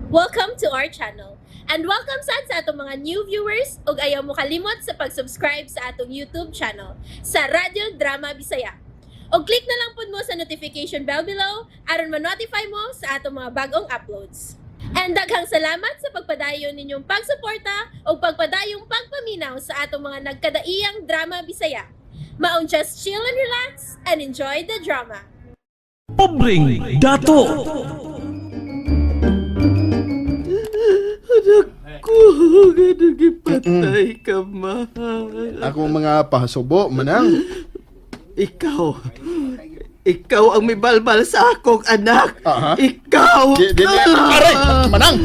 Welcome to our channel. And welcome sa atong mga new viewers ug ayaw mo kalimot sa pag-subscribe sa atong YouTube channel sa Radio Drama Bisaya. O click na lang pud mo sa notification bell below aron ma-notify mo sa atong mga bagong uploads. And daghang salamat sa pagpadayon ninyong pagsuporta o pagpadayong pagpaminaw sa atong mga nagkadaiyang Drama Bisaya. Maong just chill and relax and enjoy the drama. Pobreng dato. Anak ko, ganun ipatay ka, mahal. Ako mga pasubo, manang. Ikaw ang may balbal sa akong anak. Aha. Ikaw! Aray! Manang!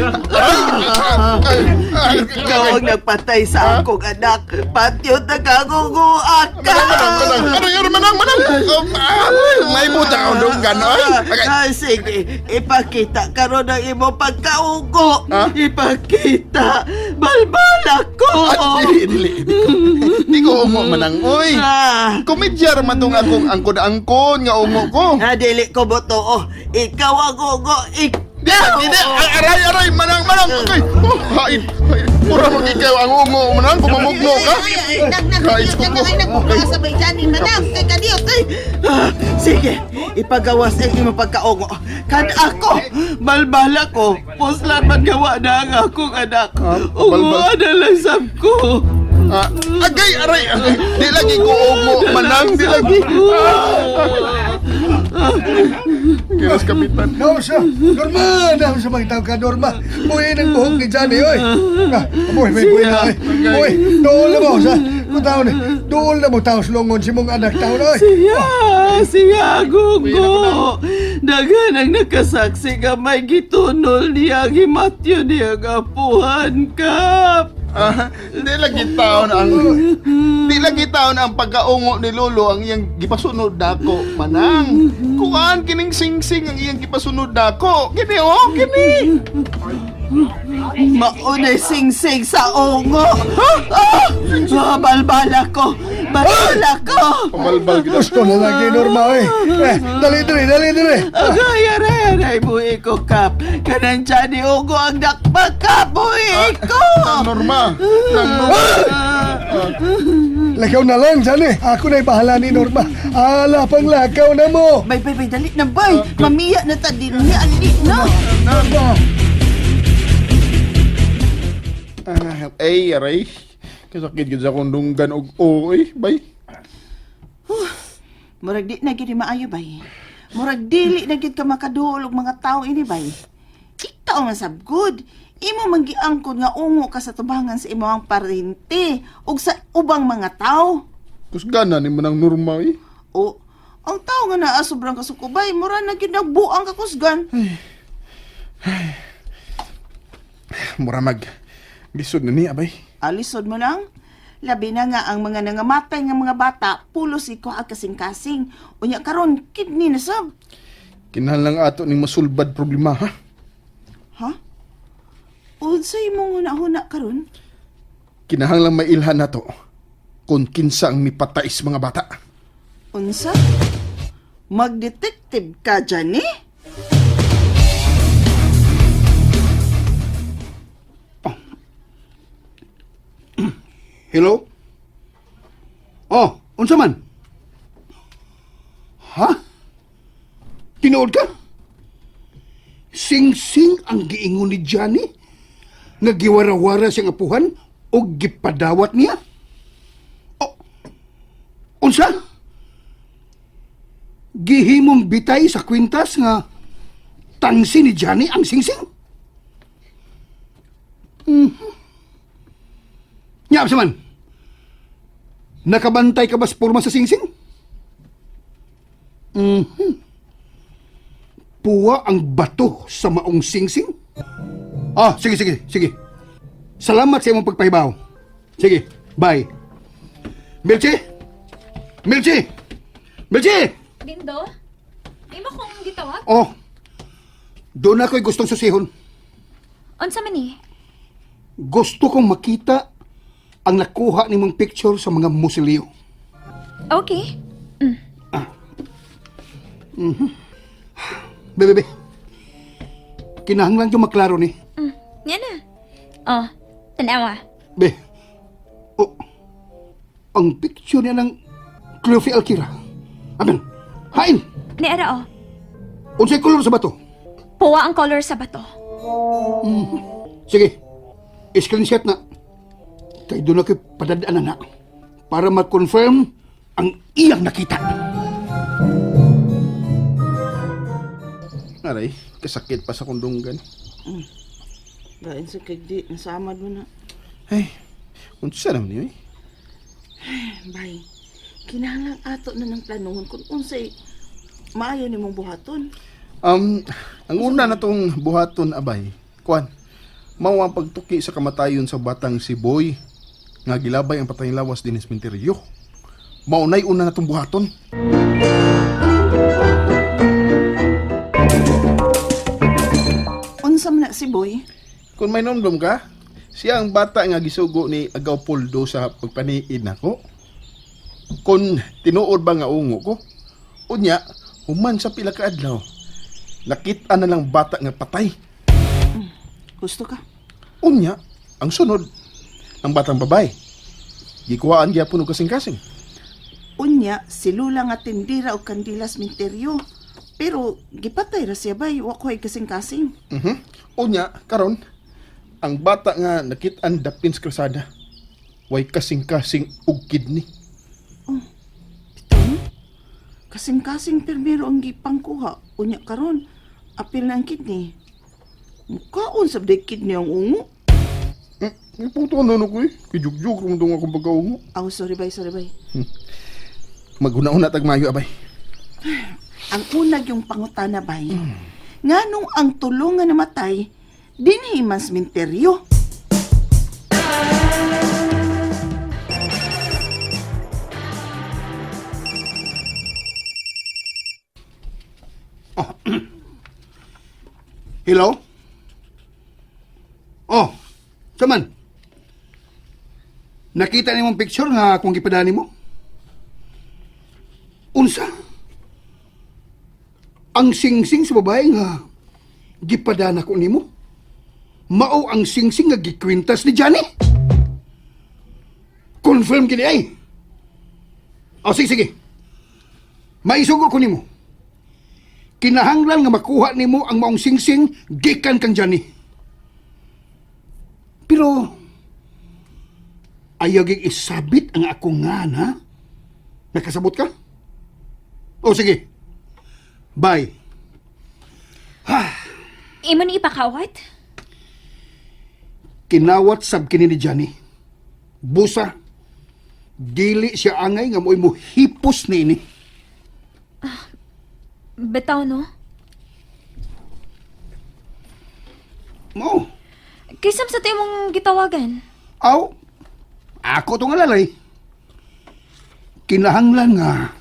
Ikaw ang nagpatay sa akong anak. Patyo nagaguguan ka! Manang! May buta ako doon gano'n. Sige, ipakita ka ron ang imo pagkaugo. Ha? Ipakita! Balbal ako! Dili. Di ko umo, manang. Uy! Komedyar man itong akong angkon-angkon nga umo ko. Dili ko boto. Ikaw ang ugo. Dili! Aray! Manang! Okay! Hain! Pura mo ikaw ang umo, manang. Pumamugno ka. Nagpapasabay dyan ni Manang. Kay kadiyot ay. Sige, ipagawas ang imo pagkaungo. Kan ako, balbal ako. Puslan man gawa na ang akong anak. Ungo na lang sab ko. Agay! Aray! Di lagi ko umo, manang. Di lagi. Kiras kapitan. Norma! Norma! Sa mga tawag ka, Norma. Buhay ng buhok ni Johnny, oy. Buhay, may buhay na, oy. Buhay, dool na mo, sa. Kung taon, dool na mo taos longon si mong anak taon, oy. Siya, gugo. Dagan ang nakasaksi nga may gitunol niya ang himatyo niya ang apuhan ka. Di lagi taon ang pagkaungo ni Lolo ang iyang gipasunod dako, manang. Kuan kining singsing ang iyang gipasunod dako. Kini kini. Maunay sing-sing sa ungo. Balbal ako. Pabalbal kita. Gusto na lagi, Norma, oy. Dali. Agay, buhi ko, Kap. Kanan dyan ni Ugo ang dakbag, Kap. Buhi ko. Norma. Lakaw na lang, Johnny. Ako na'y bahala ni Norma. Ala pang lakaw na mo. Bay, dali na, bay. Mamiya na ta din ni Ali na. Aray. Kasakit gid sa akong dunggan og oy, bay. Murag di na gid maayo, bay. Murag dili na gid ka makadulog mga tao ini, bay. Ikaw man sabgod. Imo manggiangkon nga ungo ka sa tubangan sa imong parente ug sa ubang mga tao. Kusgana ni manang Norma eh. O, ang tao nga naa sobrang kasukubay, mura na gid nagbuang ka kusgan. Mura lisod na niya, bay. Alisod mo lang. Labi na nga ang mga nangamatay nga mga bata, pulos iko ang kasing-kasing. Unya karon kidney na sab. Kinahanglan ato ning masulbad problema, ha? Ha? Unsay mo huna karon? Kinahanglan mailhan nato kung kinsa ang mipatais mga bata. Unsa? Mag-detective ka dyan eh? Hello? Oh, unsa man? Ha? Tinuod ka? Sing-sing ang giingon ni Johnny? Nagiwara-wara siyang apuhan o gipadawat niya? Oh, unsa? Gihimong bitay sa kwintas nga tangsi ni Johnny ang sing-sing? Nya, unsa man? Nakabantay ka ba sa porma sa sing-sing? Puwa ang bato sa maong sing-sing? Sige. Salamat sa imong pagpahibaw. Sige, bye. Milchi! Lindo? Di ba kung gitawag? Oh, doon ako'y gustong susihon. Unsa man ni? Gusto kong makita ang nakuha ni mong picture sa mga musilyo. Okay. Bebe, kinahanglan yung maklaro ni. Oh, tanawa. Be, oh, ang picture niya ng Cleofie Alkira. Amen, hain! Ni ara oh. Unsay kulor sa bato? Puwa ang color sa bato. Sige, screenshot na. Kay doon ako padadaan na para mag-confirm ang iyang nakita. Aray, kasakit pa sa kundunggan. Gain sa kagdi, nasamad mo na. Ay, unsa naman niyo eh? Bay, kinahanglan ato na ng planuhon kung unsay maayo ni mong buhaton. Ang una na tong buhaton, abay, kuan, mao ang pagtuki sa kamatayon sa batang si Boy, nga gilabay ang patayng lawas din sa sementeryo. Maunay una na tong buhaton. Unsa man na si Boy? Kung may nomdom ka, siya ang bata nga gisugo ni Agaw Poldo sa pagpaniid nako. Kung tinuod ba nga ungo ko, unya, human sa pila ka adlaw, nakita na lang bata nga patay. Gusto ka? Unya, ang sunod, ang batang babae. Gikuhaan gyapon og kasing-kasing. Unya, si Lula nga tindira o kandilas minteryo. Pero, gipatay ra siya bay, wakoy kasing-kasing. Unya, karon, ang bata nga nakitaan dapin sa krasada, way kasing-kasing og kidney. Bitaw no? Kasing-kasing permero ang gipangkuha. Unya karon, apil na ang kidney. Mukhaon sa kidney ang ungo. Ang puto na ko eh. Kijugjug kung doon akong pagkaungo. Oh, sorry bay. Maghuna-una tagmayo, abay. Ang unag yung pangutana bay. Nganong ang tulungan na matay, dinhi mas minteryo. Hello? Oh, saman. Nakita ni mong picture nga kung gipadani mo? Unsa? Ang singsing sa babae nga gipadana ko nimo? Mao ang singsing nga gikwintas ni Johnny? Confirm kini ay. O sige. Maisugo ko nimo. Kinahanglan nga makuha nimo ang maong singsing gikan kang Johnny. Pero ayaw gig isabit ang akong ngana. Nakasabot ka? O sige. Bye. Imo ni ipakawat? Kinawat sab kini ni Johnny. Busa. Dili siya angay nga mo'y muhipos ni ini. Betaw no? Mo. Kisam sa tayo mong gitawagan? Aw. Ako to nga lalay. Kinahanglan nga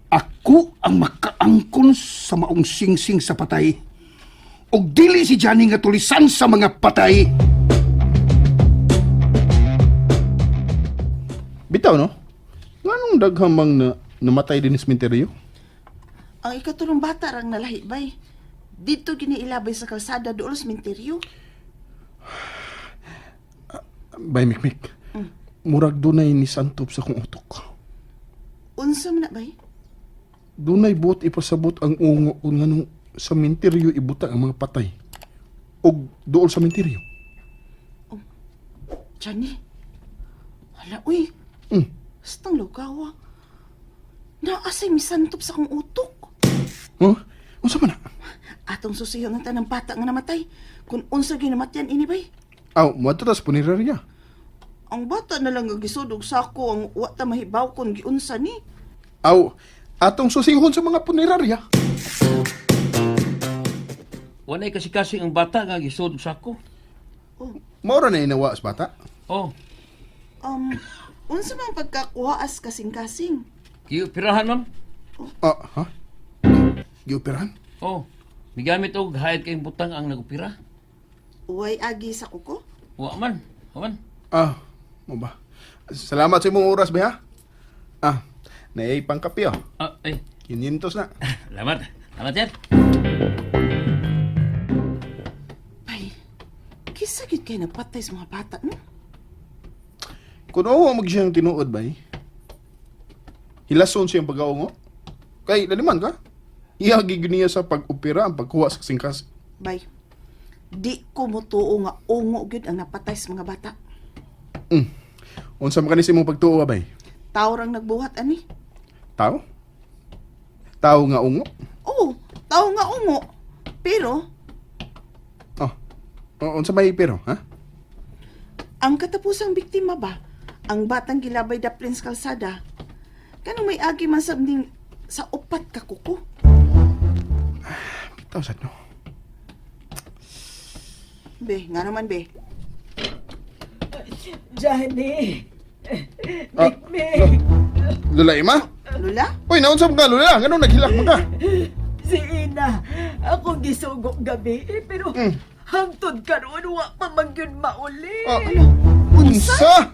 ako ang makaangkon sa maong singsing sa patay. Og dili si Johnny nga tulisan sa mga patay. Bitaw, no? Nganong daghamang namatay din sa sementeryo? Ang ikatulong bata rang nalahi bay. Dito giniilabay sa kalsada doon sa minteryo. Bay, Mikmik. Murag dunay ni santop sa kong utok. Unsa man na bay? Dunay buot ipasabot ang ungo kung nganong sa sementeryo ibutang ang mga patay. Og dool sa sementeryo. Johnny. Hala, uy. Stang lugawa. Naasay misantop sa kong utok. Huh? Unsa man na? Atong susiyo ng tanang bata nga namatay. Kung unsa ginamatyan ini bay. Aw, matatas punerarya. Ang bata na lang nga gisudog sa ako ang wata mahibaw kung giunsa ni. Aw, atong susihon sa mga punerarya. Walay kasi ang bata nga gisod sa ako. Maura na inawa sa bata. Oh, Unsa man pagkakuhaas kasing-kasing. giupirahan ma'am. Ha? Gioperahan? Oh, migamit og hayad kayong butang ang nagupira. Uway agi sa kuko. Wa man. Mo ba? Salamat sa imong oras, ba ha? Naay pangkape, oh. Ay, 500 na. salamat. Salamat yan. Bay, Kisa gid kay napatay sa mga bata, no? Kung oo mag siyang tinuod ba hilason siyang pag-aungo? Kay laliman ka? Ihagi niya sa pag-opera ang pagkuha sa singkas. Bay, di ko mutuo nga ungo gyud ang napatay sa mga bata. Unsa man kanis imong pagtuo bay? Tao rang nagbuhat ani. Tao? Tao nga ungo? Oo, tao nga ungo. Pero, Unsa may pero, ha? ang katapusang biktima ba, ang batang gilabay da Prince Calzada, kanong may agi man sabning sa upat ka kuko. Bitaw sad no. Be, nga naman be. Johnny! Ah, Lula Ima? Lula? Uy, naunsa mo ka, Lula? Ganun naghilak mo ka? Si Ina, ako gisugo gabi, pero hangtod karon wa pa magyud mauli. Unsa?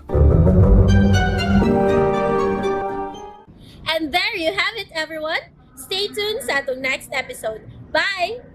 And there you have it, everyone. Stay tuned sa atong next episode. Bye!